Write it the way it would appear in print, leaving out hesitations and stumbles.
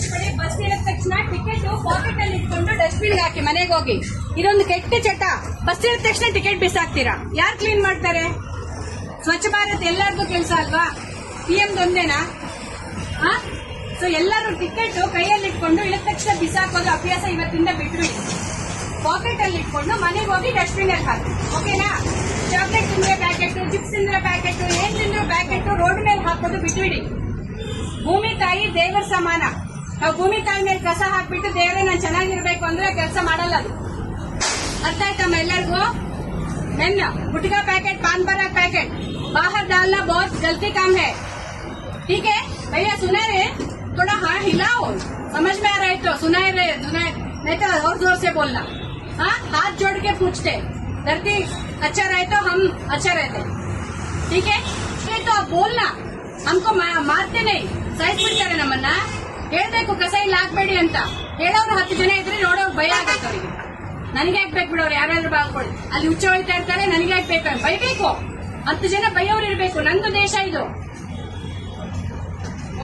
ನೆನ್ಸ್ಕೊಳ್ಳಿ, bus ಇಳಿದ ತಕ್ಷಣ ticket packet ಅಲ್ಲಿ ಇಟ್ಕೊಂಡು ಡಸ್ಟ್ಬಿನ್ ಹಾಕಿ ಮನೆಗೆ ಹೋಗಿ. ಇದೊಂದು ಕೆಟ್ಟ ಚಟ. ಬಸ್ ಇಳಿದ ತಕ್ಷಣ ಟಿಕೆಟ್ ಬಿಸಾಕ್ತೀರಾ, ಯಾರು ಕ್ಲೀನ್ ಮಾಡ್ತಾರೆ? ಸ್ವಚ್ಛ ಭಾರತ್ ಎಲ್ಲಾರ್ದು ಕೆಲಸ ಅಲ್ವಾ? PM ಒಂದೇನಾ? ಸೊ ಎಲ್ಲರೂ ಟಿಕೆಟ್ ಕೈಯಲ್ಲಿ ಇಟ್ಕೊಂಡು ಇಳಿದ ತಕ್ಷಣ ಬಿಸಾಕೋದು ಅಭ್ಯಾಸ ಇವತ್ತಿಂದ ಬಿಟ್ಬಿಡಿ. ಪಾಕೆಟ್ ಅಲ್ಲಿ ಇಟ್ಕೊಂಡು ಮನೆಗೆ ಹೋಗಿ ಡಸ್ಟ್ಬಿನ್ ಅಲ್ಲಿ ಹಾಕಿ, ಓಕೆನಾ? ಚಾಕ್ಲೇಟ್ ತಿಂದ್ರೆ ಪ್ಯಾಕೆಟ್, ಚಿಪ್ಸ್ ತಿಂದ್ರೆ ಪ್ಯಾಕೆಟ್, ಏನ್ ತಿಂದ್ರು ಪ್ಯಾಕೆಟ್ ರೋಡ್ ಮೇಲೆ ಹಾಕೋದು ಬಿಟ್ಬಿಡಿ. ಭೂಮಿ ತಾಯಿ ದೇವರ ಸಮಾನ. ನಾವು ಭೂಮಿ ತಾಯಿ ಮೇಲೆ ಕಸ ಹಾಕ್ಬಿಟ್ಟು ದೇವರೇ ನಾನು ಚೆನ್ನಾಗಿರ್ಬೇಕು ಅಂದ್ರೆ ಕೆಲಸ ಮಾಡಲ್ಲ ಅದು. ಅರ್ಥ ಆಯ್ತಮ್ಮ ಎಲ್ಲರಿಗೂ? मेन गुटखा पैकेट, पान पराग पैकेट बाहर डालना बहुत गलती काम है, ठीक है भैया? सुना रहे? थोड़ा हाँ हिलाओ, समझ में आ रहा है तो सुनाए रहे, नहीं तो और जोर से बोलना. हाँ, हाथ जोड़ के पूछते, धरती अच्छा रहे तो हम अच्छा रहते, ठीक है? ये तो आप बोलना, हमको मारते नहीं, ಸೈಜ್ ಬಿಡ್ತಾರೆ ನಮ್ಮನ್ನ. ಹೇಳ್ಬೇಕು ಕಸ ಇಲ್ಲಿ ಹಾಕ್ಬೇಡಿ ಅಂತ. ಹೇಳೋರು 10 ಜನ ಇದ್ರೆ ನೋಡೋರು ಭಯ ಆಗತ್ತೆ ಅವರಿಗೆ. ನನಗೆ ಹಾಕ್ಬೇಕು ಬಿಡೋರು, ಯಾರಾದ್ರೂ ಬಾಳ್ಕೊಳ್ಳಿ. ಅಲ್ಲಿ ಹುಚ್ಚ ಹೊಳಿತಾ ಇರ್ತಾರೆ, ನನಗೆ ಹಾಕ್ಬೇಕು ಬೈಬೇಕು. 10 ಜನ ಬೈಯೋರು ಇರ್ಬೇಕು. ನಂದು ದೇಶ ಇದು.